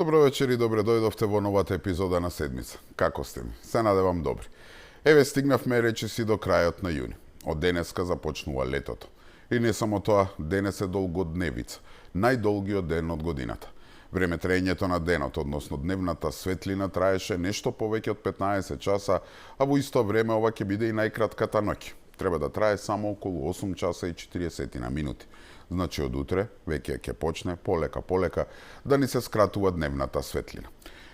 Добро вечер и добре дојдовте во новата епизода на седмица. Како сте ми? Се надевам добри. Еве стигнавме речиси до крајот на јуни. Од денеска започнува летото. И не само тоа, денес е долгодневица, најдолгиот ден од годината. Времетраењето на денот, односно дневната светлина, траеше нешто повеќе од 15 часа, а во исто време ова ќе биде и најкратката ноќ. Треба да трае само околу 8 часа и 40 минути. Значи од утре веќе ќе почне полека да ни се скратува дневната светлина.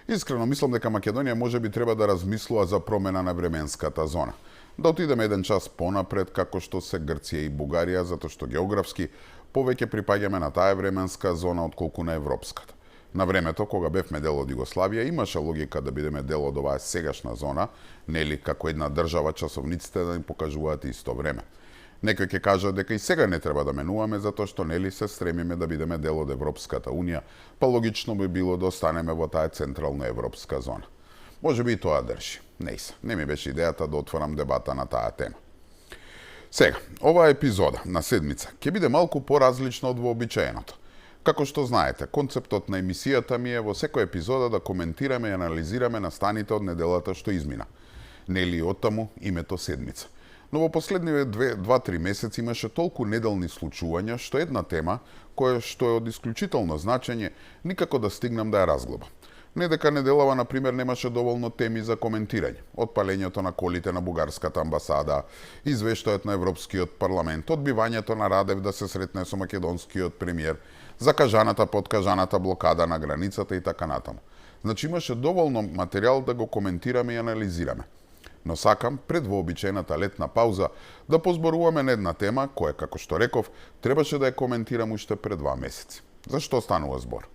Искрено мислам дека Македонија можеби треба да размислува за промена на временската зона. Да отидеме еден час понапред како што се Грција и Бугарија, затоа што географски повеќе припаѓаме на таа временска зона отколку на европската. На времето, кога бевме дел од Југославија, имаше логика да бидеме дел од оваа сегашна зона, нели како една држава часовниците да ни покажуваат исто време. Некој ќе каже дека и сега не треба да менуваме затоа што нели се стремиме да бидеме дел од Европската унија, па логично би било да останеме во таа централна европска зона. Можеби и тоа држи. Не ми беше идејата да отворам дебата на таа тема. Сега, оваа епизода на седмица ќе биде малку поразлична од вообичаеното. Како што знаете, концептот на емисијата ми е во секоја епизода да коментираме и анализираме настаните од неделата што измина. Нели оттаму името седмица. Но во последниве 2-3 месеци имаше толку неделни случувања што една тема, која што е од исклучително значење, никако да стигнам да ја разглобам. Не дека неделава, например, немаше доволно теми за коментирање. Од палењето на колите на бугарската амбасада, извештајот на Европскиот парламент, одбивањето на Радев да се сретне со македонскиот премиер, закажаната подкажаната блокада на границата и така натаму. Значи имаше доволно материјал да го коментираме и анализираме. Но сакам, пред вообичаената летна пауза, да позборуваме на една тема, која, како што реков, требаше да ја коментирам уште пред 2 месеци. Зашто станува збор?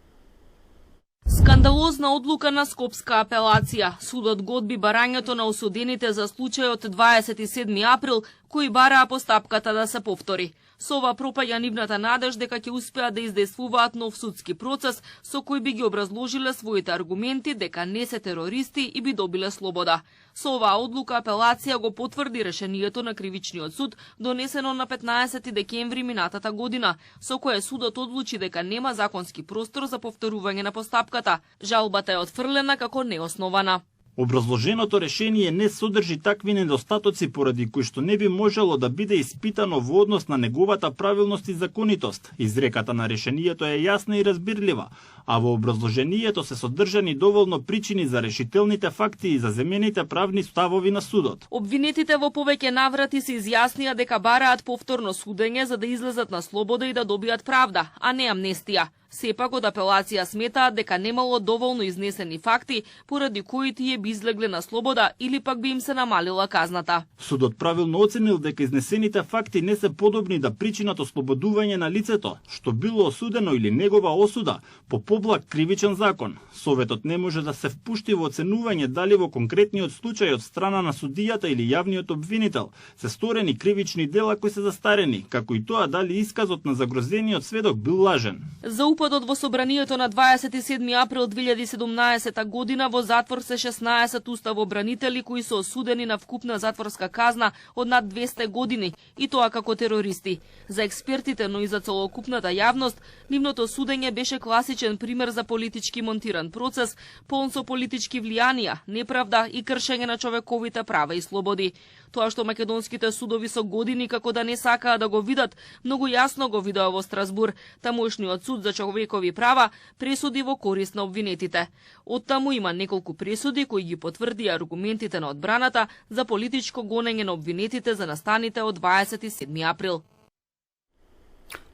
Скандалозна одлука на Скопска апелација. Судот го одби барањето на осудените за случајот 27 април, кои бараа постапката да се повтори. Со ова пропаѓа нивната надеж дека ќе успеат да издействуваат нов судски процес со кој би ги образложиле своите аргументи дека не се терористи и би добиле слобода. Со оваа одлука апелација го потврди решението на Кривичниот суд донесено на 15 декември минатата година, со кое судот одлучи дека нема законски простор за повторување на постапката. Жалбата е отфрлена како неоснована. Образложеното решение не содржи такви недостатоци поради кои што не би можело да биде испитано во однос на неговата правилност и законитост. Изреката на решението е јасна и разбирлива, а во образложението се содржани доволно причини за решителните факти и за земените правни ставови на судот. Обвинетите во повеќе наврати се изјаснија дека бараат повторно судење за да излезат на слобода и да добијат правда, а не амнестија. Сепак од апелација сметаат дека немало доволно изнесени факти поради кои тие би излегле на слобода или пак би им се намалила казната. Судот правилно оценил дека изнесените факти не се подобни да причинат ослободување на лицето, што било осудено или негова осуда по поблаг кривичен закон. Советот не може да се впушти во оценување дали во конкретниот случај од страна на судијата или јавниот обвинител се сторени кривични дела кои се застарени, како и тоа дали исказот на загрозениот сведок бил лажен. За упадот во собранието на 27 април 2017 година во затвор се 16 уставобранители кои се осудени на вкупна затворска казна од над 200 години, и тоа како терористи. За експертите, но и за целокупната јавност, нивното судење беше класичен пример за политички монтиран процес, полн со политички влијанија, неправда и кршење на човековите права и слободи. Тоа што македонските судови со години како да не сакаа да го видат, многу јасно го видоа во Страсбур, тамошниот суд за човекови права пресуди во корист на обвинетите. Оттаму има неколку пресуди кои ги потврди аргументите на одбраната за политичко гонење на обвинетите за настаните од 27 април.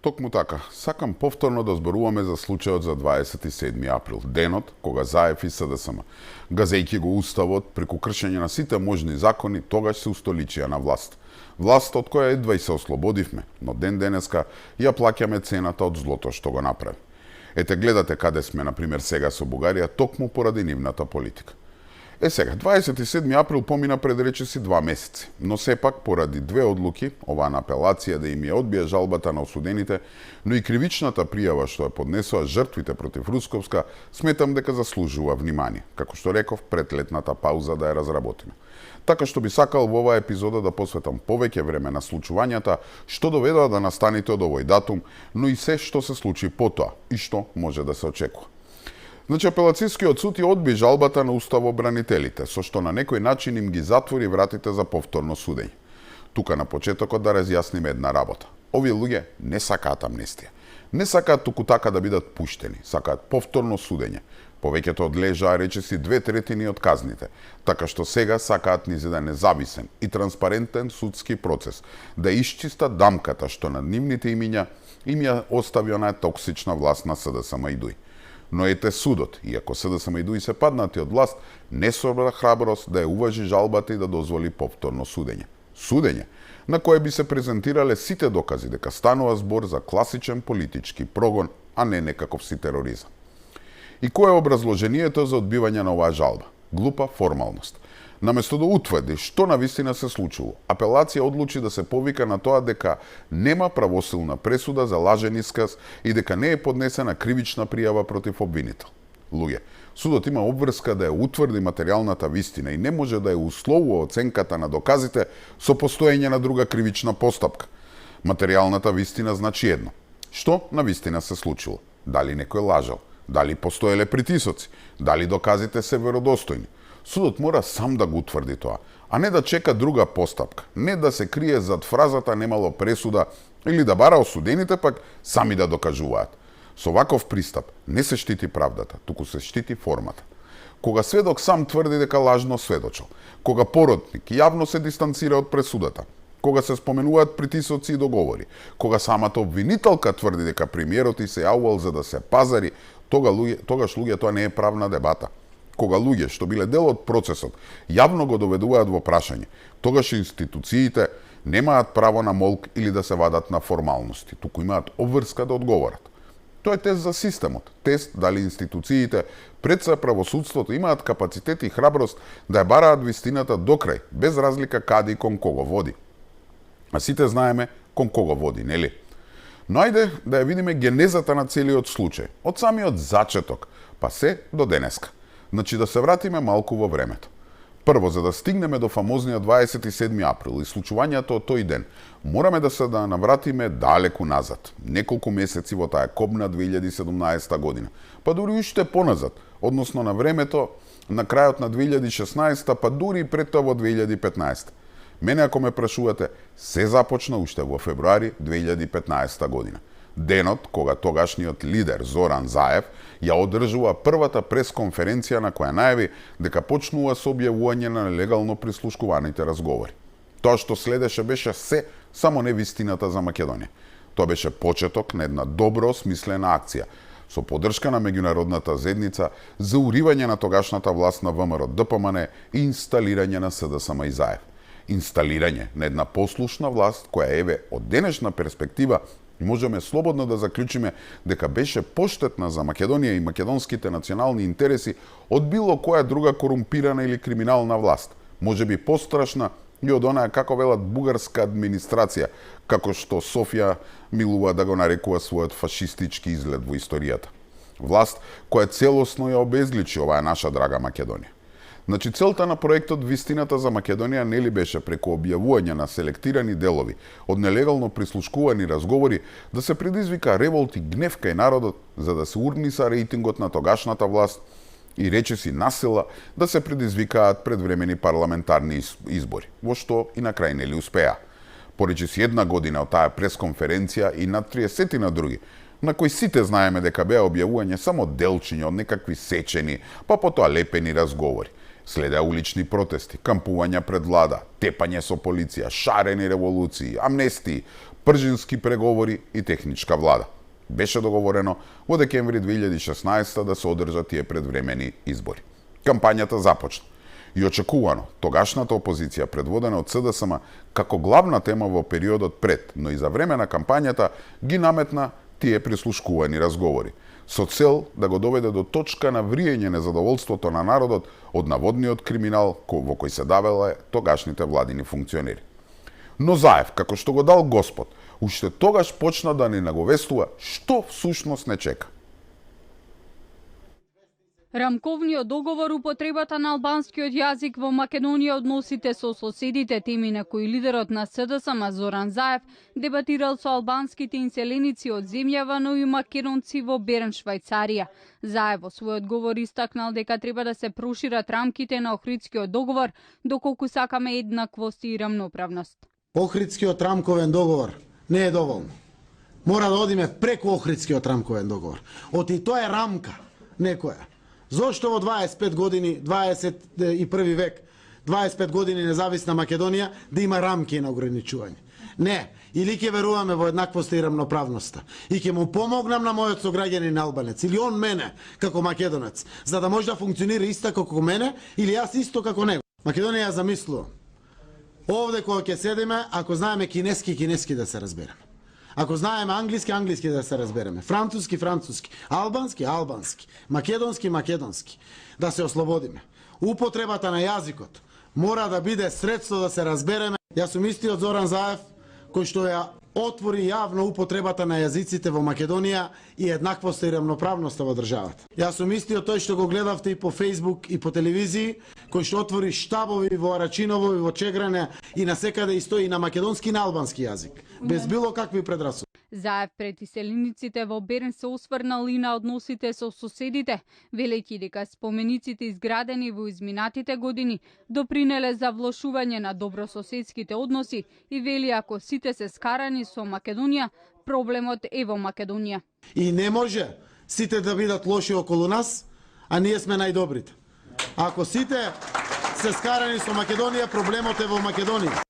Токму така, сакам повторно да зборуваме за случајот за 27 април, денот кога ЗАЕФ и СДСМ, газејќи го уставот преку кршење на сите можни закони, тогаш се устоличија на власт. Власт од која едва и се ослободивме, но ден денеска ја плаќаме цената од злото што го направи. Ете гледате каде сме, например, сега со Бугарија, токму поради нивната политика. Сега, 27 април помина пред речиси 2 месеци, но сепак поради 2 одлуки, оваа на апелација да им ја одбие жалбата на осудените, но и кривичната пријава што ја поднесоа жртвите против Русковска, сметам дека заслужува внимание, како што реков пред летната пауза да ја разработиме. Така што би сакал во оваа епизода да посветам повеќе време на случувањата што доведоа до настаните од овој датум, но и се што се случи потоа и што може да се очекува. Значи, апелацијскиот суд ја одби жалбата на уставобранителите, со што на некој начин им ги затвори вратите за повторно судење. Тука на почетокот да разјасниме една работа. Овие луѓе не сакаат амнестија. Не сакаат туку така да бидат пуштени, сакаат повторно судење. Повеќето одлежаа речиси 2/3 од казните, така што сега сакаат низ еден независен и транспарентен судски процес да исчистат дамката што на нивните имиња им ја остави онаа токсична власт на СДСМ и ДУИ. Но ете судот, иако СДСМ и ДУИ се паднати од власт, не собра храброст да ја уважи жалбата и да дозволи повторно судење. Судење на кое би се презентирале сите докази дека станува збор за класичен политички прогон, а не некаков си тероризам. И кое е образложението за одбивање на оваа жалба? Глупа формалност. Наместо да утврди што навистина се случило, апелација одлучи да се повика на тоа дека нема правосилна пресуда за лажен исказ и дека не е поднесена кривична пријава против обвинител. Луѓе, судот има обврска да ја утврди материјалната вистина и не може да ја условува оценката на доказите со постоење на друга кривична постапка. Материјалната вистина значи едно. Што навистина се случило? Дали некој лажал? Дали постоеле притисоци? Дали доказите се веродостојни? Судот мора сам да го утврди тоа, а не да чека друга постапка, не да се крие зад фразата немало пресуда или да бара осудените пак сами да докажуваат. Со ваков пристап не се штити правдата, туку се штити формата. Кога сведок сам тврди дека лажно сведочил, кога поротник јавно се дистанцира од пресудата, кога се споменуваат притисоци и договори, кога самата обвинителка тврди дека премиерот и се јавувал за да се пазари, тогаш луѓе тоа не е правна дебата. Кога луѓе што биле дел од процесот јавно го доведуваат во прашање, тогаш институциите немаат право на молк или да се вадат на формалности, туку имаат обврска да одговорат. Тоа е тест за системот, тест дали институциите пред се правосудството имаат капацитет и храброст да ја бараат вистината до крај, без разлика каде и кон кого води. А сите знаеме кон кого води, нели? Но ајде да ја видиме генезата на целиот случај, од самиот зачеток, па се до денеска. Значи да се вратиме малку во времето. Прво, за да стигнеме до фамозниот 27 април и случувањето од тој ден, мораме да се навратиме далеку назад, неколку месеци во таа кобна 2017 година, па дури уште поназад, односно на времето на крајот на 2016, па дури пред тоа во 2015. Мене ако ме прашувате, се започна уште во февруари 2015 година. Денот кога тогашниот лидер Зоран Заев ја одржува првата пресконференција на која најави дека почнува со објавување на нелегално прислушкуваните разговори. Тоа што следеше беше се само не вистината за Македонија. Тоа беше почеток на една добро смислена акција со поддршка на меѓународната заедница за уривање на тогашната власт на ВМРО ДПМН и инсталирање на СДСМ и Заев. Инсталирање на една послушна власт која еве од денешна перспектива можеме слободно да заклучиме дека беше поштетна за Македонија и македонските национални интереси од било која друга корумпирана или криминална власт. Може би пострашна и од онаа, како велат, бугарска администрација, како што Софија милува да го нарекува својот фашистички изглед во историјата. Власт која целосно ја обезличи оваа наша драга Македонија. Значи, целта на проектот Вистината за Македонија нели беше преку објавување на селектирани делови од нелегално прислушкувани разговори да се предизвика револт и гнев кај народот за да се урниса рейтингот на тогашната власт и речиси насила да се предизвикаат предвремени парламентарни избори, во што и на крај нели успеа. Поречиси една година од таа пресконференција и над 30 на други, на кои сите знаеме дека беа објавување само делчиња од некакви сечени, па потоа лепени разговори. Следеа улични протести, кампувања пред влада, тепање со полиција, шарени револуции, амнестии, пржински преговори и техничка влада. Беше договорено во декември 2016 да се одржат тие предвремени избори. Кампањата започна. И очекувано, тогашната опозиција, предводена од СДСМ, како главна тема во периодот пред, но и за време на кампањата, ги наметна тие прислушкувани разговори, со цел да го доведе до точка на вриење незадоволството на народот од наводниот криминал во кој се давеле тогашните владини функционери. Но Заев, како што го дал Господ, уште тогаш почна да ни наговестува што всушност не чека. Рамковниот договор, употребата на албанскиот јазик во Македонија, односите со соседите, теми на кои лидерот на СДСМ Зоран Заев дебатирал со албанските инселеници од земјава, но и македонци во Берн, Швајцарија. Заев во својот говор истакнал дека треба да се прошират рамките на Охридскиот договор, доколку сакаме еднаквост и рамноправност. Охридскиот рамковен договор не е доволно. Мора да одиме преку Охридскиот рамковен договор. Оти тоа е рамка некоја. Зошто во 25 години, 21 век, 25 години независна Македонија да има рамки на ограничување? Не, или ќе веруваме во еднаквоста и рамноправноста и ќе му помогнам на мојот сограѓанин албанец или он мене како македонец, за да може да функционира исто како мене или јас исто како него. Македонија ја замислува. Овде кога ќе седиме, ако знаеме кинески да се разбереме. Ако знаеме англиски да се разбереме, француски, албански, македонски, да се ослободиме. Употребата на јазикот мора да биде средство да се разбереме. Јас сум истиот Зоран Заев, кој што ја отвори јавно употребата на јазиците во Македонија и еднаквоста и рамноправноста во државата. Јас сум истиот тој што го гледавте и по Facebook и по телевизии, кој што отвори штабови во Арачиново и во Чегране и на секаде и стои на македонски и на албански јазик, без било какви предрасуди. Заев пред иселениците во Берн се осврнал и на односите со соседите, велејќи дека спомениците изградени во изминатите години допринеле за влошување на добрососедските односи и вели ако сите се скарани со Македонија, проблемот е во Македонија. И не може сите да бидат лоши околу нас, а ние сме најдобрите. Ако сите се скарани со Македонија, проблемот е во Македонија.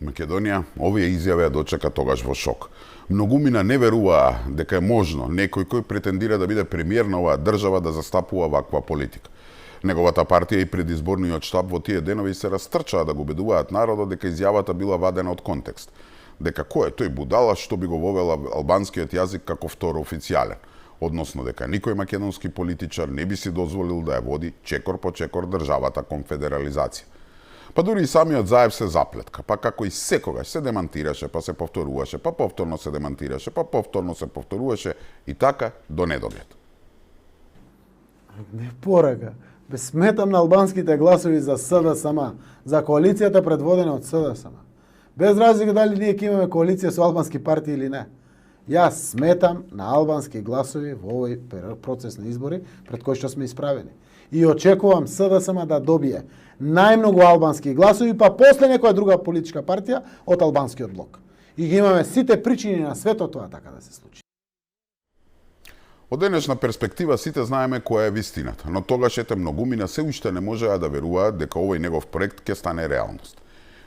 Македонија овие изјави ја дочека тогаш во шок. Многумина не веруваа дека е можно некој кој претендира да биде премиер на оваа држава да застапува ваква политика. Неговата партија и предизборниот штаб во тие денови се растрчаа да го убедуваат народот дека изјавата била вадена од контекст. Дека кој е тој будала што би го вовела албанскиот јазик како второ официјален, односно дека никој македонски политичар не би си дозволил да ја води чекор по чекор државата кон федерализација. Па дури и самиот Заев се заплетка, па како и секогаш се демантираше, па се повторуваше, па повторно се демантираше, па повторно се повторуваше и така до недоглед. Не порака. Без сметам на албанските гласови за СДСМ, за коалицијата предводена од СДСМ. Без разлика дали ние ќе имаме коалиција со албански партии или не. Јас сметам на албански гласови во овој процес на избори пред кој што сме исправени. И очекувам СДСМ да добие најмногу албански гласови, па после некоја друга политичка партија од албанскиот блок. И ги имаме сите причини на светот тоа така да се случи. Од денешна перспектива сите знаеме која е вистината, но тогаш ете многумина се уште не можеа да веруваат дека овој негов проект ќе стане реалност.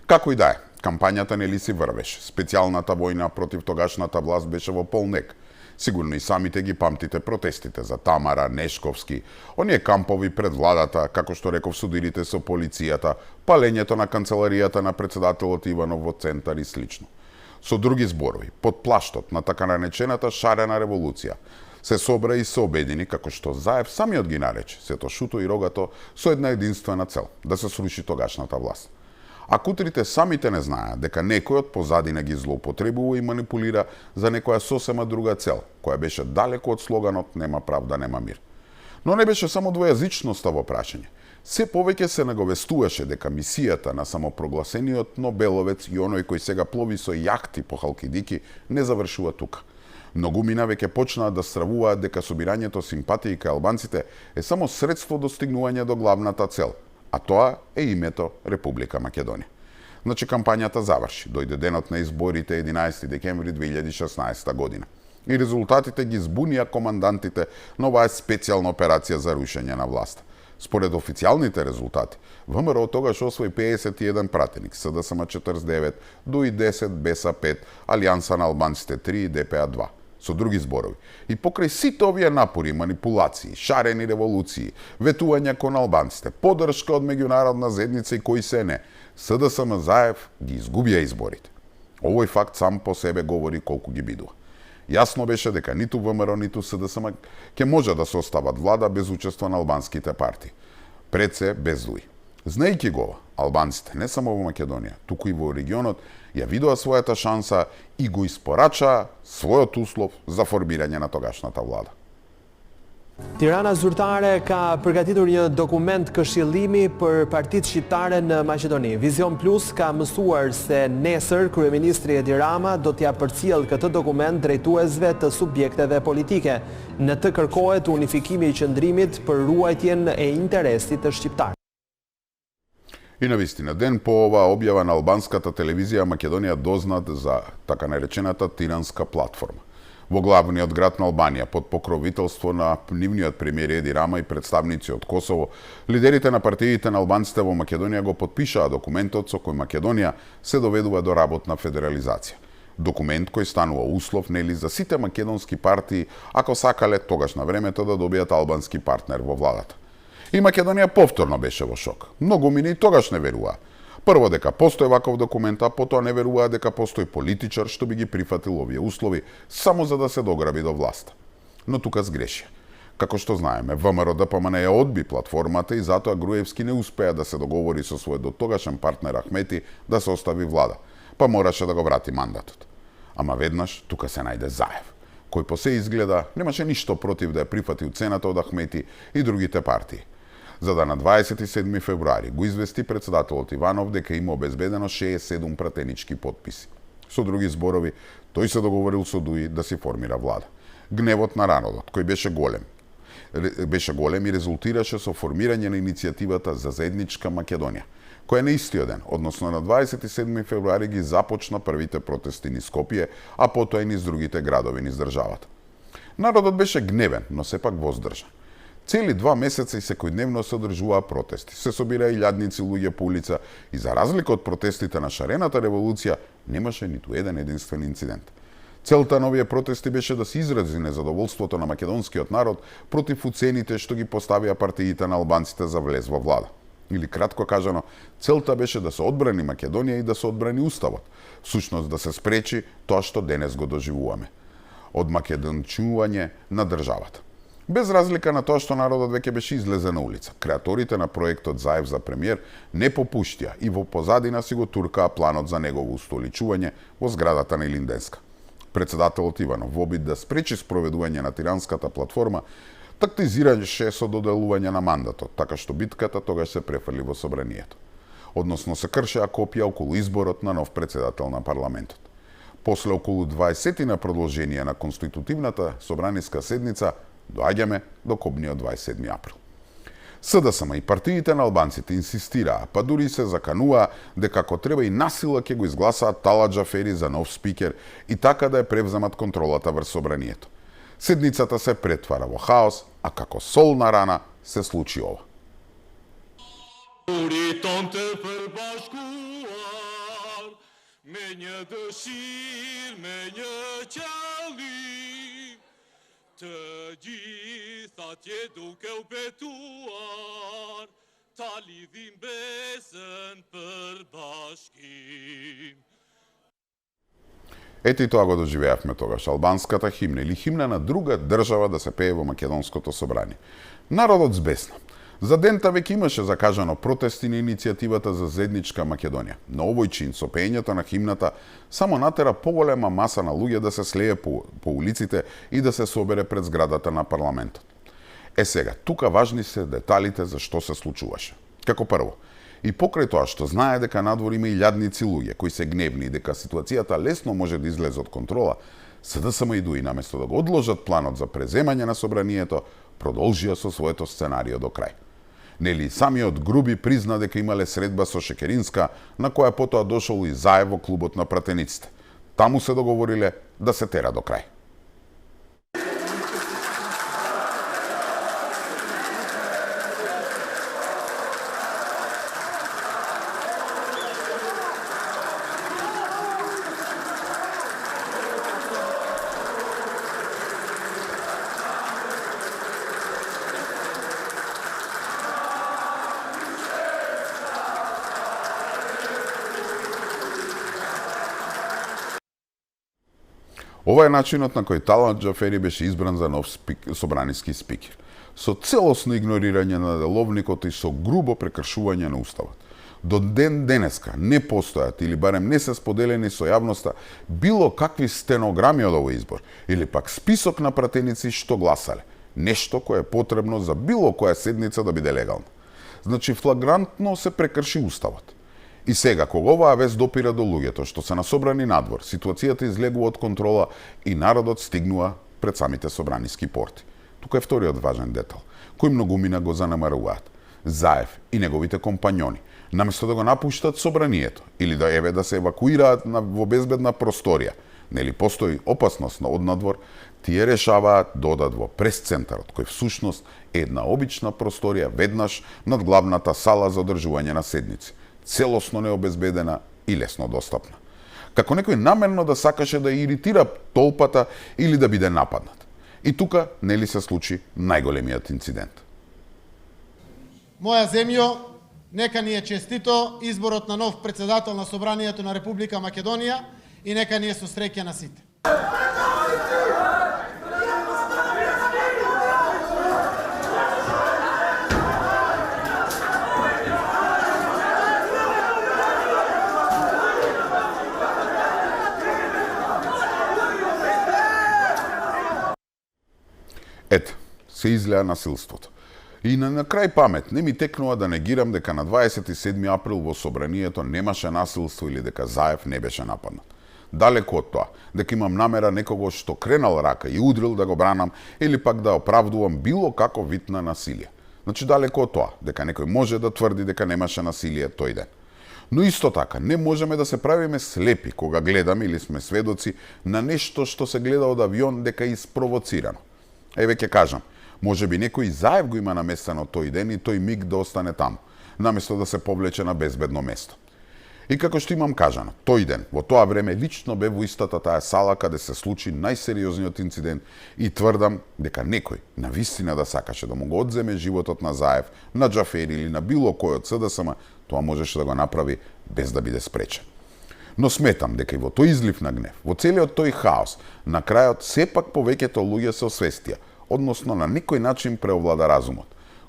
Како и да е, кампањата нели си врвеше. Специјалната војна против тогашната власт беше во полнек. Сигурно и самите ги памтите протестите за Тамара, Нешковски, оние кампови пред владата, како што реков судирите со полицијата, палењето на канцеларијата на председателот Иванов во центар и слично. Со други зборови, под плаштот на така наречената шарена револуција, се собра и се обедини, како што Заев самиот ги нарече, сето шуто и рогато, со една единствена цел – да се сруши тогашната власт. А кутрите самите не знаат дека некој од позадина ги злоупотребува и манипулира за некоја сосема друга цел, која беше далеко од слоганот «Нема правда, нема мир». Но не беше само двојазичноста во прашање. Се повеќе се наговестуваше дека мисијата на самопрогласениот Нобеловец и оној кој сега плови со јахти по Халкидики не завршува тука. Многумина веќе почнаа да стравуваат дека собирањето симпатии кај албанците е само средство достигнување до главната цел, а тоа е името Република Македонија. Значи кампањата заврши, дојде денот на изборите 11 декември 2016 година. И резултатите ги збунија командантите на оваа специјална операција за рушење на власта. Според официјалните резултати, ВМРО тогаш освои 51 пратеник, СДСМ 49, ДУИ 10, БЕСА 5, Алијанса на албанците 3 и ДПА 2. Со други зборови, и покрај сите овие напори, манипулации, шарени револуции, ветувања кон албанците, поддршка од меѓународна заедница и кои се не, СДСМ Заев ги изгубија изборите. Овој факт сам по себе говори колку ги бидува. Јасно беше дека ниту ВМРО, ниту СДСМ ќе може да се остават влада без учество на албанските партии. Пред се без ДУИ. Знаејќи го, албанците не само во Македонија, туку и во регионот, ја видоа својата шанса и го испорачаа својот услов за формирање на тогашната влада. Tirana zyrtare ka përgatitur një dokument këshillimi për partitë shqiptare në Maqedoni. Vizion Plus ka mësuar se nesër kryeministri Edi Rama do t'ja përcjell këtë dokument drejtuesve të subjekteve politike. Në të kërkohet unifikimi i qëndrimit për ruajtjen e интересit të shqiptarëve. И навистина, ден по ова објава на албанската телевизија Македонија дознат за така наречената тиранска платформа. Во главниот град на Албанија, под покровителство на нивниот премиер Еди Рама и представници од Косово, лидерите на партиите на албанците во Македонија го потпишаа документот со кој Македонија се доведува до работна федерализација. Документ кој станува услов нели за сите македонски партии, ако сакале тогаш на времето да добијат албански партнер во владата. И Македонија повторно беше во шок. Многу мини тогаш не веруваа. Прво дека постои ваков документ, а потоа не веруваа дека постои политичар што би ги прифатил овие услови само за да се дограби до власта. Но тука сгрешија. Како што знаеме, ВМРО ДПМН ја одби платформата и затоа Груевски не успеа да се договори со својот дотогашен партнер Ахмети да се остави влада, па мораше да го врати мандатот. Ама веднаш тука се најде Заев, кој по се изгледа немаше ништо против да ја прифати уцената од Ахмети и другите партии, за да на 27 февруари го извести председателот Иванов дека има обезбедено 67 пратенички потписи. Со други зборови, тој се договорил со Дуи да си формира влада. Гневот на народот, кој беше голем и резултираше со формирање на иницијативата за заедничка Македонија, која на истиот ден, односно на 27 февруари ги започна првите протести низ Скопје, а потоа и низ другите градови низ државата. Народот беше гневен, но сепак воздржан. Цели 2 месеца и секојдневно се одржуваа протести. Се собираа илјадници луѓе по улица и за разлика од протестите на шарената револуција, немаше ниту еден единствен инцидент. Целта на овие протести беше да се изрази незадоволството на македонскиот народ против уцените што ги поставија партиите на албанците за влез во влада. Или кратко кажано, целта беше да се одбрани Македонија и да се одбрани уставот. Всушност да се спречи тоа што денес го доживуваме. Од македончување на државата. Без разлика на тоа што народот веќе беше излезе на улица, креаторите на проектот Заев за премиер не попуштија и во позадина си го туркаа планот за негово устоличување во зградата на Илинденска. Председателот Иванов во обид да спречи спроведување на тиранската платформа тактизираше со доделување на мандатот, така што битката тогаш се префрли во собранието. Односно се кршеа копија околу изборот на нов председател на парламентот. После околу 20 на продолжение на конститутивната собраниска седница, доаѓаме до кобниот 27 април. СДСМ и партиите на албанците инсистираа, па дури се закануваа дека ако треба и насила ќе го изгласаат Талат Џафери за нов спикер и така да ја превземат контролата врз собранието. Седницата се претвара во хаос, а како сол на рана се случи ова. Të gjithat je duke u betuar, ta lidhim besën për bashkim. Ето и тоа го доживеавме тогаш, албанската химна или химна на друга држава да се пее во македонското собрание. Народот збесна. За дента веќе имаше закажано протести на иницијативата за заедничка Македонија. Но овој чин со пеењето на химната само натера поголема маса на луѓе да се слее по улиците и да се собере пред зградата на парламентот. Сега, тука важни се деталите за што се случуваше. Како прво, и покрај тоа што знае дека надвор има илјадници луѓе кои се гневни и дека ситуацијата лесно може да излезе од контрола, СДСМ и Дуи наместо да го одложат планот за преземање на собранието, продолжија со своето сценарио до крај. Нели самиот Груби призна дека имале средба со Шекеринска, на која потоа дошол и Заев во клубот на пратениците. Таму се договориле да се тера до крај. Ова е начинот на кој Талат Џафери беше избран за нов собраниски спикер. Со целосно игнорирање на деловникот и со грубо прекршување на уставот. До ден денеска не постојат или барем не се споделени со јавноста било какви стенограми од овој избор или пак список на пратеници што гласале. Нешто кое е потребно за било која седница да биде легална. Значи флагрантно се прекрши уставот. И сега, кога оваа вест допира до луѓето што се насобрани надвор, ситуацијата излегува од контрола и народот стигнува пред самите собраниски порти. Тука е вториот важен детал, кој многумина го занемаруваат. Заев и неговите компањони, наместо да го напуштат собранието или да се евакуираат во безбедна просторија, нели постои опасност од надвор, тие решаваат да одат во пресцентарот, кој всушност е една обична просторија веднаш над главната сала за одржување на седници, целосно необезбедена и лесно достапна. Како некој намерно да сакаше да иритира толпата или да биде нападнат. И тука нели се случи најголемиот инцидент. Моја земјо, нека ни е честито изборот на нов председател на Собранието на Република Македонија и нека ни е со среќа на сите. Ете, се излеа насилството. И на крај памет не ми текнува да негирам дека на 27 април во собранието немаше насилство или дека Заев не беше нападнат. Далеко од тоа, дека имам намера некого што кренал рака и удрил да го бранам или пак да оправдувам било како вид на насилие. Значи далеко од тоа, дека некој може да тврди дека немаше насилие тој ден. Но исто така, не можеме да се правиме слепи кога гледаме или сме сведоци на нешто што се гледа од авион дека е испровоцирано. Еве ќе кажам, може би некој Заев го има наместено тој ден и тој миг да остане таму, наместо да се повлече на безбедно место. И како што имам кажано, тој ден, во тоа време, лично бе во истата таа сала каде се случи најсериозниот инцидент и тврдам дека некој на вистина да сакаше да му го одземе животот на Заев, на Џафери или на било кој од СДСМ, тоа можеше да го направи без да биде спречен. Но сметам дека и во тој излив на гнев, во целиот тој хаос, на крајот сепак повеќето луѓе се освестија, односно на некој начин преовлада разумот.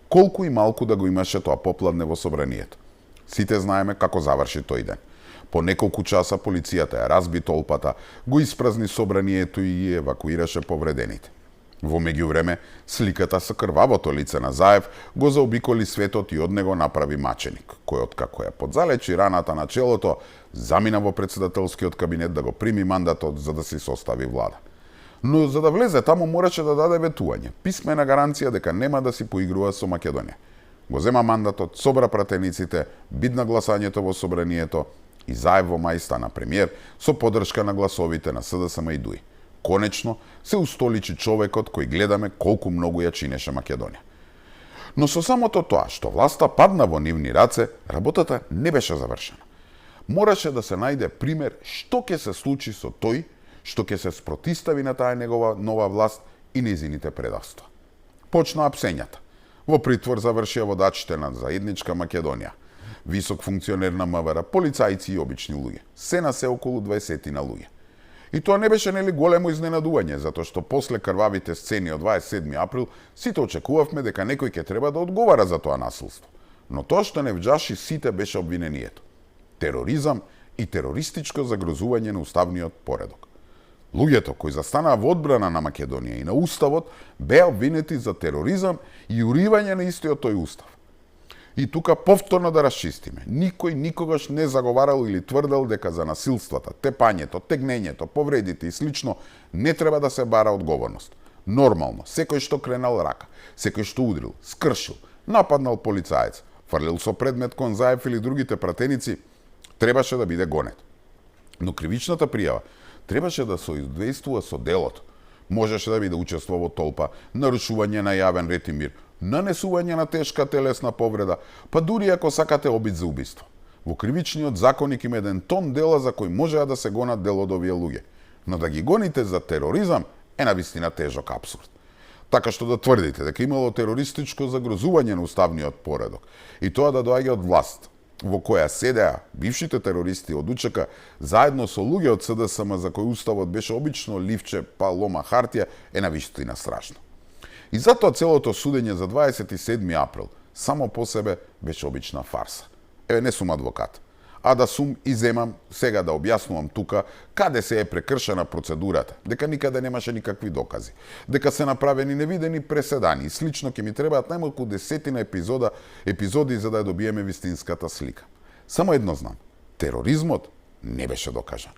Колку и малку да го имаше тоа попладне во собранието. Сите знаеме како заврши тој ден. По неколку часа полицијата ја разби толпата, го испразни собранието и ги евакуираше повредените. Во меѓувреме, сликата со крвавото лице на Заев го заобиколи светот и од него направи маченик, кој откако ја подзалечи раната на челото, замина во председателскиот кабинет да го прими мандатот за да си состави влада. Но за да влезе таму мораше да даде ветување, писмена гаранција дека нема да си поигрува со Македонија. Го зема мандатот, собра пратениците, бидна гласањето во собранието и Заев во мај стана премиер со поддршка на гласовите на СДСМ и ДУИ. Конечно, се устоличи човекот кој гледаме колку многу ја чинеше Македонија. Но со самото тоа што власта падна во нивни раце, работата не беше завршена. Мораше да се најде пример што ќе се случи со тој што ќе се спротистави на таа негова нова власт и нејзините предавства. Почнаа псењата. Во притвор завршија водачите на Заедничка Македонија, висок функционер на МВР, полицајци и обични луѓе. Се на се околу 20 на луѓе. И тоа не беше нели големо изненадување, затоа што после крвавите сцени од 27 април сите очекувавме дека некој ќе треба да одговара за тоа насилство. Но тоа што не вџаши сите беше обвинението. Тероризам и терористичко загрозување на уставниот поредок. Луѓето кои застанаа во одбрана на Македонија и на уставот беа обвинети за тероризам и уривање на истиот тој устав. И тука повторно да расчистиме. Никој никогаш не заговарал или тврдел дека за насилствата, тепањето, тегнењето, повредите и слично не треба да се бара одговорност. Нормално, секој што кренал рака, секој што удрил, скршил, нападнал полицаец, фрлил со предмет кон Заев или другите пратеници, требаше да биде гонет. Но кривичната пријава требаше да соизвестува со делото. Можеше да биде учество во толпа, нарушување на јавен ред и мир, нанесување на тешка телесна повреда, па дури ако сакате обид за убиство. Во кривичниот законник има еден тон дела за кој можеа да се гонат дел од овие луѓе. Но да ги гоните за тероризам е навистина тежок апсурд. Така што да тврдите дека имало терористичко загрозување на уставниот поредок и тоа да доаѓа од власт, во која седеа бившите терористи од УЧК заедно со луѓе од СДСМ за кој уставот беше обично ливче па лома хартија, е навистина страшно. И затоа целото судење за 27 април само по себе беше обична фарса. Еве, не сум адвокат, А да сум и земам сега да објаснувам тука каде се е прекршена процедурата, дека никаде немаше никакви докази, дека се направени невидени преседани и слично ќе ми требаат најмалку 10 епизоди за да ја добиеме вистинската слика. Само едно знам, тероризмот не беше докажан.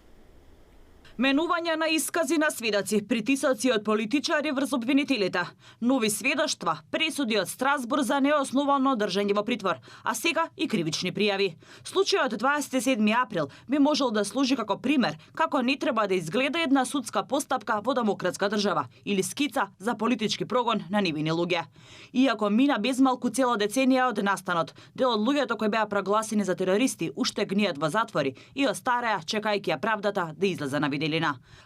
Менување на искази на сведоци, притисоци од политичари врз обвинителите, нови сведоштва, пресуди од Страсбург за неосновано држање во притвор, а сега и кривични пријави. Случајот 27 април би можел да служи како пример како не треба да изгледа една судска постапка во демократска држава или скица за политички прогон на невини луѓе. Иако мина безмалку цела деценија од настанот, дел од луѓето кои беа прогласени за терористи уште гнијат во затвори и остареа чекајќи ја правдата да излезе на виделина.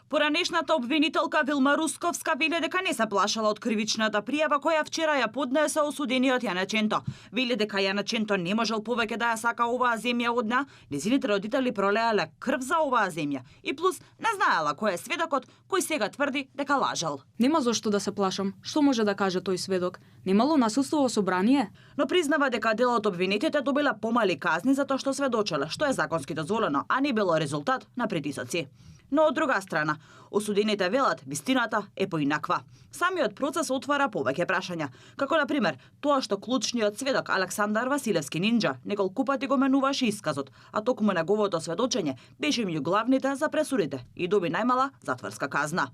Поранешната обвинителка Вилма Русковска веле дека не се плашала од кривичната пријава која вчера ја поднесе осудениот Јаначенто. Веле дека Јаначенто не можел повеќе да ја сака оваа земја од неа, нејзините родители пролеале крв за оваа земја и плюс не знаела кој е сведокот кој сега тврди дека лажал. Нема зошто да се плашам. Што може да каже тој сведок? Немало насуство во собрание? Но признава дека дел од обвинетите добила помали казни за тоа што сведочеле, што е законски дозволено, а не било резултат на притисоци. Но од друга страна, осудените велат вистината е поинаква. Самиот процес отвара повеќе прашања, како на пример тоа што клучниот сведок Александар Василевски Нинџа неколку пати го менуваше исказот, а токму неговото сведочење беше меѓу главните за пресудите и доби најмала затворска казна.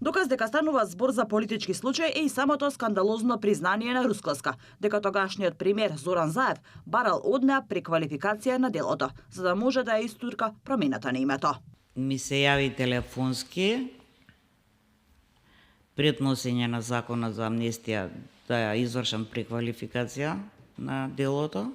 Доказ дека станува збор за политички случај е и самото скандалозно признание на Русковска, дека тогашниот премиер Зоран Заев барал од неа преквалификација на делото, за да може да ја истурка промената на името. Ми се јави телефонски пред носење на законот за амнестија да ја извршам преквалификација на делото.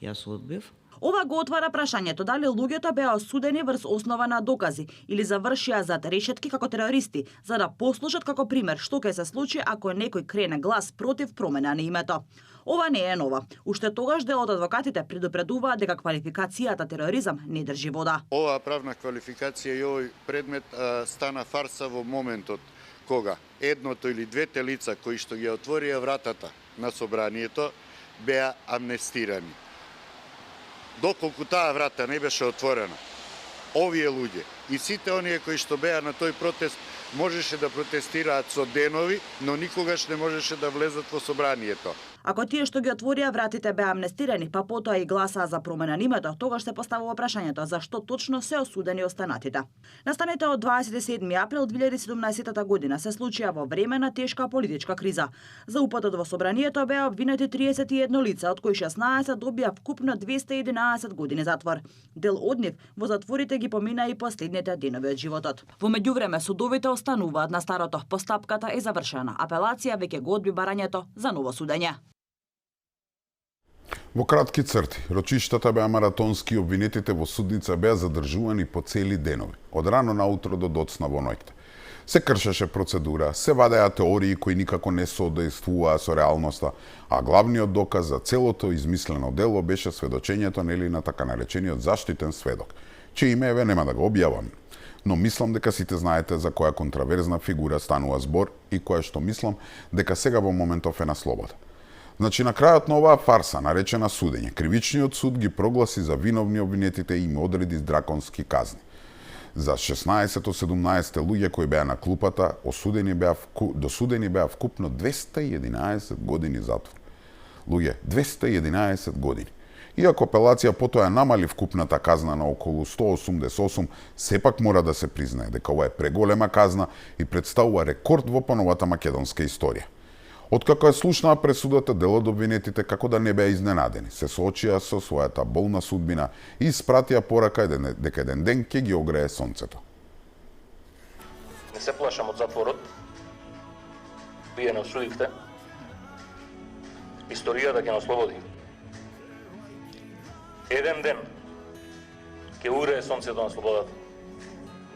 Јас одбив. Ова го отвара прашањето дали луѓето беа осудени врз основа на докази или завршија зад решетки како терористи, за да послужат како пример што ќе се случи ако некој крене глас против промена на името. Ова не е нова. Уште тогаш дел од адвокатите предупредуваат дека квалификацијата тероризам не држи вода. Оваа правна квалификација и овој предмет стана фарса во моментот кога едното или двете лица кои што ги отворија вратата на собранието беа амнестирани. Доколку таа врата не беше отворена, овие луѓе и сите оние кои што беа на тој протест можеше да протестираат со денови, но никогаш не можеше да влезат во собранието. Ако тие што ги отворија вратите беа амнестирани, па потоа и гласаа за промена на името, тогаш се поставува прашањето зашто точно се осудени останатите. Настаните од 27 април 2017 година се случија во време на тешка политичка криза. За упадот во собранието беа обвинети 31 лица, од кои 16 добија вкупно 211 години затвор. Дел од нив во затворите ги помина и последните денови од животот. Во меѓувреме судовите остануваат на старото. Постапката е завршена. Апелација веќе го одби барањето за ново судење. Во кратки црти, рочиштата беа маратонски и обвинетите во судница беа задржувани по цели денови, од рано наутро до доцна во ноќта. Се кршеше процедура, се вадеа теории кои никако не соодействуваа со реалноста, а главниот доказ за целото измислено дело беше сведочењето на така наречениот заштитен сведок, чие име еве нема да го објавам. Но мислам дека сите знаете за која контраверзна фигура станува збор и која што мислам дека сега во моментов е на слобода. Значи, на крајот на оваа фарса, наречена судење, кривичниот суд ги прогласи за виновни обвинетите и им одреди драконски казни. За 16-17 луѓе кои беа на клупата, досудени беа вкупно 211 години затвор. Луѓе, 211 години. Иако апелација потоа намали вкупната казна на околу 188, сепак мора да се признае дека ова е преголема казна и представува рекорд во поновата македонска историја. Откако е слушнаа пресудата, дел од обвинетите како да не беа изненадени, се соочија со својата болна судбина и испратија порака дека еден ден ќе ги огрее сонцето. Не се плашам од затворот. Вие не осудивте. Историјата ќе нас ослободи. Еден ден ќе угрее сонцето на слободата.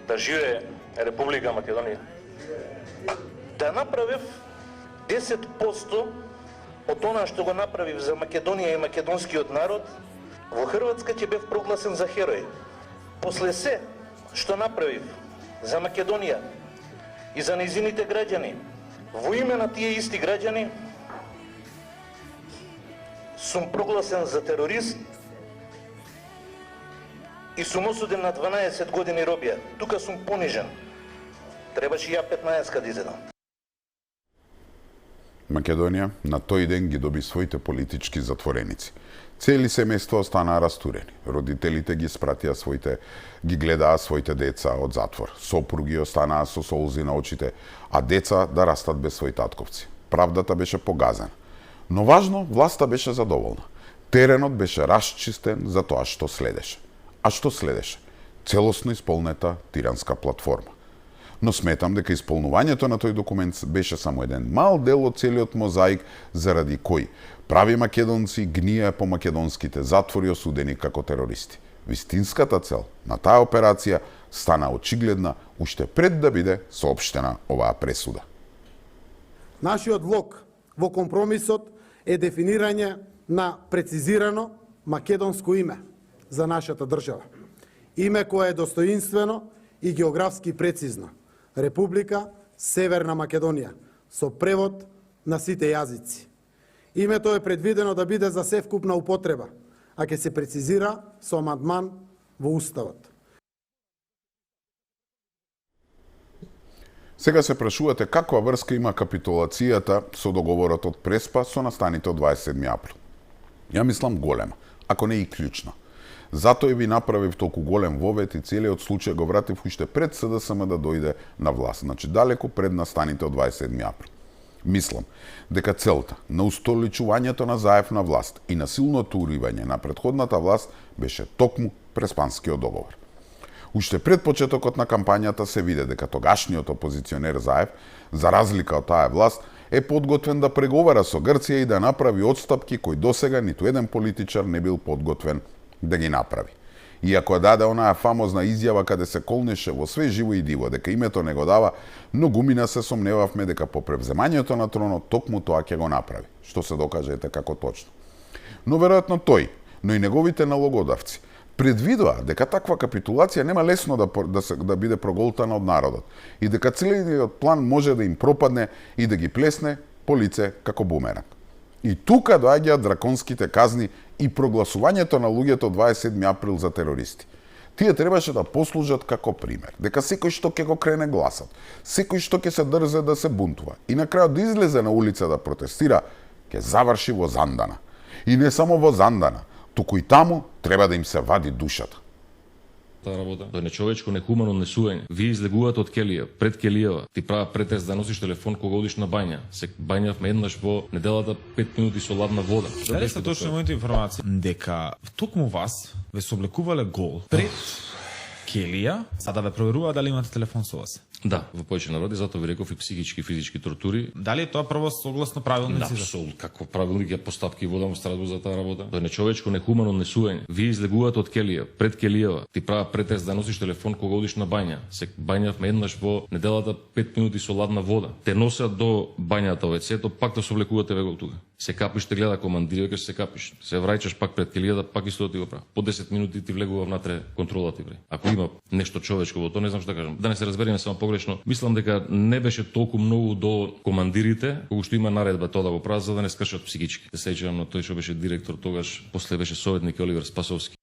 Да живее Република Македонија. Да направив 10% од она што го направив за Македонија и македонскиот народ, во Хрватска ќе бев прогласен за херој. После се што направив за Македонија и за нејзините граѓани, во име на тие исти граѓани, сум прогласен за терорист и сум осуден на 12 години робија. Тука сум понижен. Требаше ја 15 да изедам. Македонија на тој ден ги доби своите политички затвореници. Цели семејства останаа растурени. Родителите ги спратија ги гледаа своите деца од затвор. Сопруги останаа со солзи на очите, а деца да растат без своји татковци. Правдата беше погазена. Но важно, власта беше задоволна. Теренот беше расчистен за тоа што следеше. А што следеше? Целосно исполнета тиранска платформа. Но сметам дека исполнувањето на тој документ беше само еден мал дел од целиот мозаик заради кој прави македонци гниеа по македонските затвори осудени како терористи. Вистинската цел на таа операција стана очигледна уште пред да биде соопштена оваа пресуда. Нашиот влог во компромисот е дефинирање на прецизирано македонско име за нашата држава. Име кое е достоинствено и географски прецизно. Република Северна Македонија, со превод на сите јазици. Името е предвидено да биде за севкупна употреба, а ќе се прецизира со амандман во Уставот. Сега се прашувате каква врска има капитулацијата со договорот од Преспа со настаните од 27 април. Ја мислам голема, ако не и клучна. Затоа и ви направив толку голем вовет и целиот случај го вратив уште пред СДСМ да дојде на власт, значи далеку пред настаните од 27 април. Мислам дека целта на устоличувањето на Заев на власт и на силното уривање на претходната власт беше токму Преспанскиот договор. Уште пред почетокот на кампањата се виде дека тогашниот опозиционер Заев, за разлика од таа власт, е подготвен да преговара со Грција и да направи отстапки кои досега ниту еден политичар не бил подготвен да ги направи. Иако ја даде онаа фамозна изјава каде се колнеше во све живо и диво дека името не го дава, многумина се сомневавме дека по превземањето на тронот токму тоа ќе го направи, што се докаже како точно. Но веројатно тој, но и неговите налогодавци предвидоа дека таква капитулација нема лесно да биде проголтана од народот и дека целиот план може да им пропадне и да ги плесне по лице како бумеранг. И тука доаѓаат драконските казни и прогласувањето на луѓето 27 април за терористи. Тие требаше да послужат како пример, дека секој што ќе го крене гласат, секој што ќе се дрзе да се бунтува и на крајот да излезе на улица да протестира, ќе заврши во Зандана. И не само во Зандана, туку и таму треба да им се вади душата. Таа работа, тоа е нечовечко, нехумано однесување. Вие излегувате од Келија, пред Келијава, ти прават претест да носиш телефон кога одиш на бања. Се бањавме еднаш во неделата 5 минути со ладна вода. Дали се точно моите информации дека токму вас ве се облекувале гол пред Келија, за да ве проверува дали имате телефон со вас? Да, во повеќе народи, затоа ви реков и психички и физички тортури. Дали е тоа прво согласно правилниците? Да, со како правилник ја постапки водам во Страсбург за таа работа. Тоа е нечовечко, нехумано однесување. Вие излегувате од Келија, пред Келијава, ти прават претест да носиш телефон кога одиш на бања. Се бањавме еднаш во неделата 5 минути со ладна вода. Те носат до бањата вецето, пак да се облекувате вегол тука. Се капиш, те гледа командир, веќе се капиш. Се враќаш пак пред Келијата, пак исто да ти го прави. По 10 минути ти влегува внатре контролата ти. Ако има нешто човечко во тоа, не знам што да кажам. Да не се разбереме само погрешно. Мислам дека не беше толку многу до командирите, кога што има наредба тоа да го прават за да не скршат психички. Се сеќавам на тој што беше директор тогаш, после беше советник Оливер Спасовски.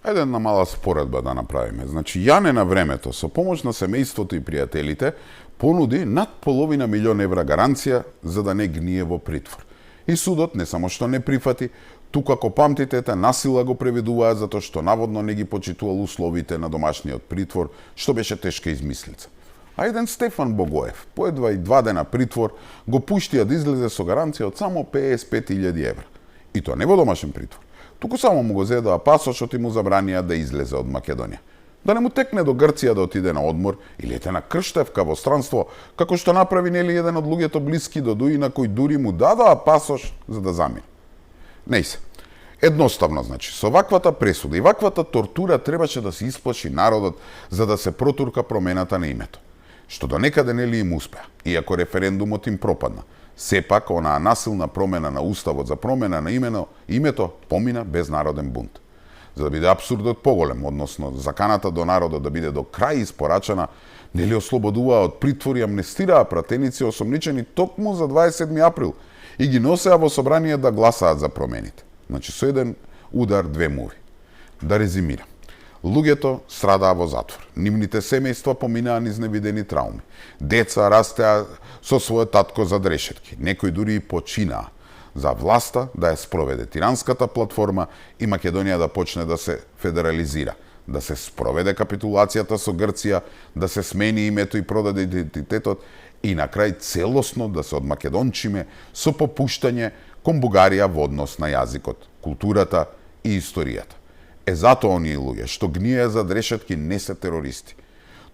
Ајде една мала споредба да направиме. Значи, Јане на времето, со помош на семејството и пријателите, понуди над половина милион евра гаранција за да не гние во притвор. И судот не само што не прифати, туку ако памтите, насила го преведуваа затоа што наводно не ги почитувал условите на домашниот притвор, што беше тешка измислица. А еден Стефан Богоев, по едва и 2 дена притвор, го пуштија да излезе со гаранција од само 55.000 евра. И тоа не во домашен притвор, туку само му го зедоа пасошот и му забранија да излезе од Македонија. Да не му текне до Грција да отиде на одмор или ете на Крштевка во странство, како што направи нели еден од луѓето блиски до Дуина кој дури му дадоа пасош за да замине. Не се. Едноставно, значи, со ваквата пресуда и ваквата тортура требаше да се исплаши народот за да се протурка промената на името. Што до некаде нели им успеа, иако референдумот им пропадна. Сепак, онаа насилна промена на уставот за промена на името помина без народен бунт. За да биде абсурдот поголем, односно заканата до народот да биде до крај испорачана, нели ослободуваа од притвор и амнестираа пратеници осомничени токму за 27 април и ги носеа во собрание да гласаат за промените. Значи, со еден удар, две муви. Да резимирам. Луѓето страдаа во затвор. Нивните семејства поминаа низ невидени трауми. Деца растеа со својот татко зад решетки. Некои дури и починаа за власта да ја спроведе тиранската платформа и Македонија да почне да се федерализира, да се спроведе капитулацијата со Грција, да се смени името и продаде идентитетот и на крај целосно да се одмакедончиме со попуштање кон Бугарија во однос на јазикот, културата и историјата. Затоа оние луѓе што гниеа зад решетки не се терористи.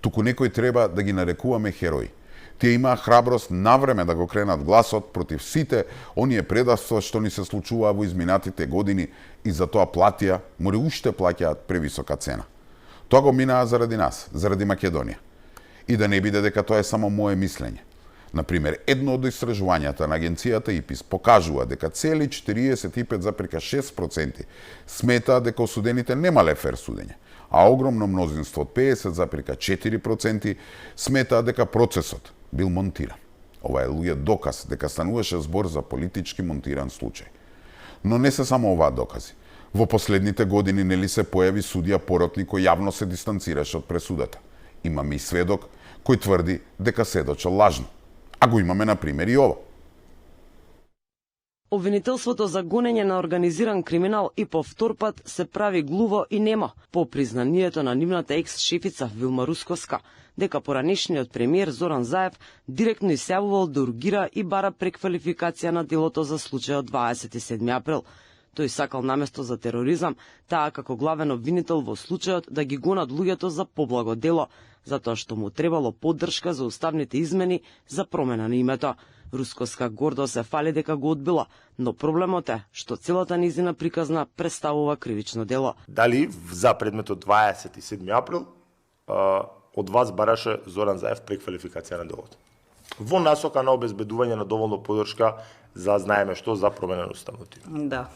Туку некој треба да ги нарекуваме херои. Тие имаа храброст навреме да го кренат гласот против сите оние предавства што ни се случуваа во изминатите години и за тоа платија, море уште плаќаат превисока цена. Тоа го минаа заради нас, заради Македонија. И да не биде дека тоа е само мое мислење. Например, едно од истражувањата на агенцијата ИПИС покажува дека цели 45,6% сметаа дека осудените немале фер судење, а огромно мнозинство од 50,4% сметаа дека процесот бил монтиран. Ова е луѓе доказ дека стануваше збор за политички монтиран случај. Но не се само оваа докази. Во последните години нели се појави судија поротник кој јавно се дистанцираше од пресудата. Имаме и сведок кој тврди дека сведочел лажно. А го имаме, например, и ово. Обвинителството за гонење на организиран криминал и по втор пат се прави глуво и немо по признанието на нивната екс-шефица Вилма Русковска, дека поранешниот премиер Зоран Заев директно изјавувал да ургира и бара преквалификација на делото за случајот 27 април. Тој сакал наместо за тероризам, таа како главен обвинител во случајот да ги гонат луѓето за поблаго дело, затоа што му требало поддршка за уставните измени за промена на името. Русковска гордо се фали дека го одбила, но проблемот е што целата низина приказна представува кривично дело. Дали за предметот 27 април од вас бараше Зоран Заев преквалификација на делото? Во насока на обезбедување на доволно поддршка за знаеме што за промена на уставот. Да.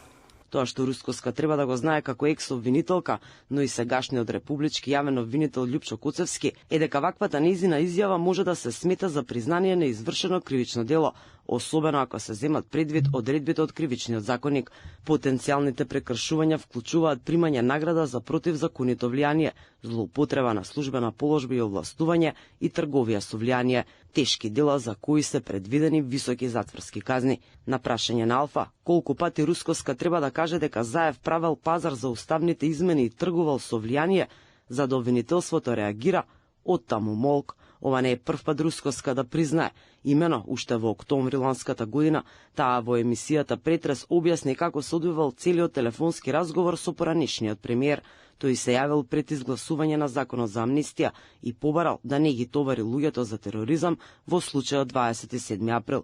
Тоа што Русковска треба да го знае како екс-обвинителка, но и сегашниот републички јавен обвинител Љупчо Куцевски, е дека ваквата нејзина изјава може да се смета за признание на извршено кривично дело, особено ако се земат предвид одредбите од кривичниот законник. Потенцијалните прекршувања вклучуваат примање награда за противзаконито влијание, злоупотреба на службена положба и овластување и трговија со влијание, тешки дела за кои се предвидени високи затворски казни. На прашање на Алфа, колку пати Русковска треба да каже дека Заев правел пазар за уставните измени и тргувал со влијание, за да обвинителството реагира, оттаму молк. Ова не е прв пат Русковска да признае. Имено, уште во октомври ланската година, таа во емисијата Претрес објасни како се одвивал целиот телефонски разговор со поранешниот премиер. Тој се јавил пред изгласување на законот за амнестија и побарал да не ги товари луѓето за тероризам во случајот 27 април.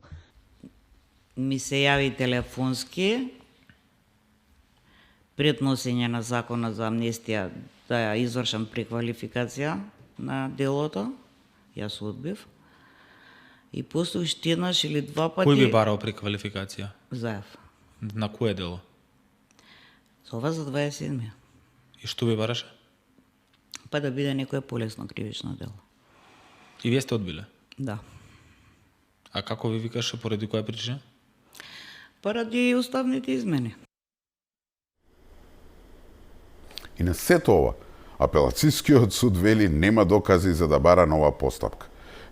Ми се јави телефонски пред носење на законот за амнестија да ја извршам преквалификација на делото. Јас одбив. И после уште еднаш или два пати... Кој би барал преквалификација? Заев. На кое дело? Ова за 27. И што би бараше? Па да биде некое полесно кривично дело. И вие сте одбиле? Да. А како ви викаше, поради која причина? Поради уставните измени. И на сето ова, апелацискиот суд вели нема докази за да бара нова постапка.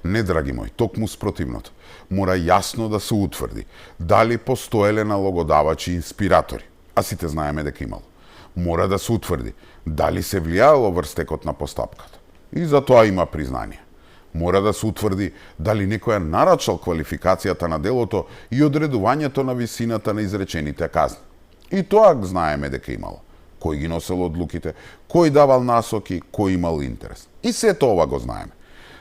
Не, драги мои, токму спротивното. Мора јасно да се утврди дали постоеле налогодавачи и инспиратори, а сите знаеме дека имало. Мора да се утврди дали се влијало врз текот на постапката. И за тоа има признание. Мора да се утврди дали некој нарачал квалификацијата на делото и одредувањето на висината на изречените казни. И тоа знаеме дека имало. Кој ги носел одлуките, кој давал насоки, кој имал интерес. И сето ова го знаеме.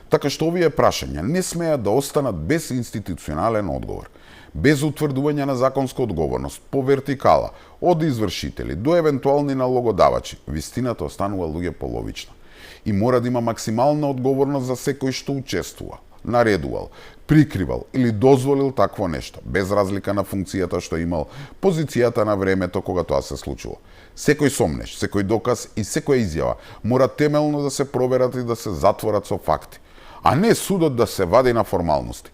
Така што овие прашања не смеат да останат без институционален одговор, без утврдување на законска одговорност по вертикала, од извршители до евентуални налогодавачи. Вистината останува луѓе половична. И мора да има максимална одговорност за секој што учествува, наредувал, прикривал или дозволил такво нешто, без разлика на функцијата што имал, позицијата на времето кога тоа се случило. Секој сомнеш, секој доказ и секоја изјава мора темелно да се проверат и да се затворат со факти, а не судот да се вади на формалности.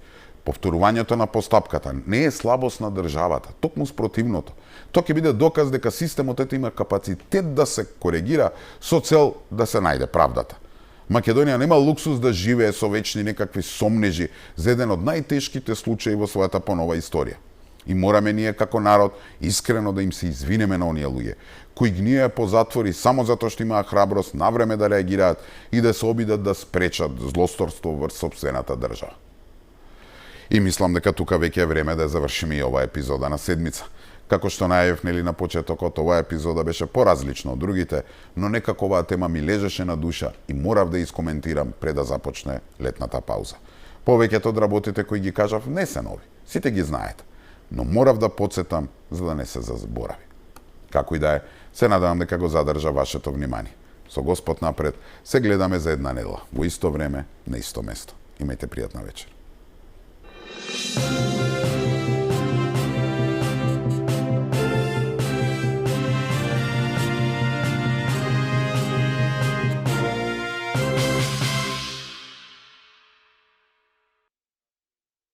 Повторувањето на постапката не е слабост на државата, токму спротивното. Тоа ќе биде доказ дека системот има капацитет да се коригира со цел да се најде правдата. Македонија нема луксус да живее со вечни некакви сомнежи за еден од најтешките случаи во својата понова историја. И мораме ние како народ искрено да им се извинеме на оние луѓе кои гниеа по затвори само затоа што имаа храброст навреме да реагираат и да се обидат да спречат злосторство врз сопствената држава. И мислам дека тука веќе е време да завршиме и оваа епизода на седмица. Како што најавив на почетокот, оваа епизода беше поразлична од другите, но некако оваа тема ми лежеше на душа и морав да искоментирам пред да започне летната пауза. Повеќето од работите кои ги кажав не се нови, сите ги знаете, но морав да подсетам за да не се заборави. Како и да е, се надевам дека го задржа вашето внимание. Со Господ напред, се гледаме за една недела, во исто време, на исто место. Имајте пријатна вечер.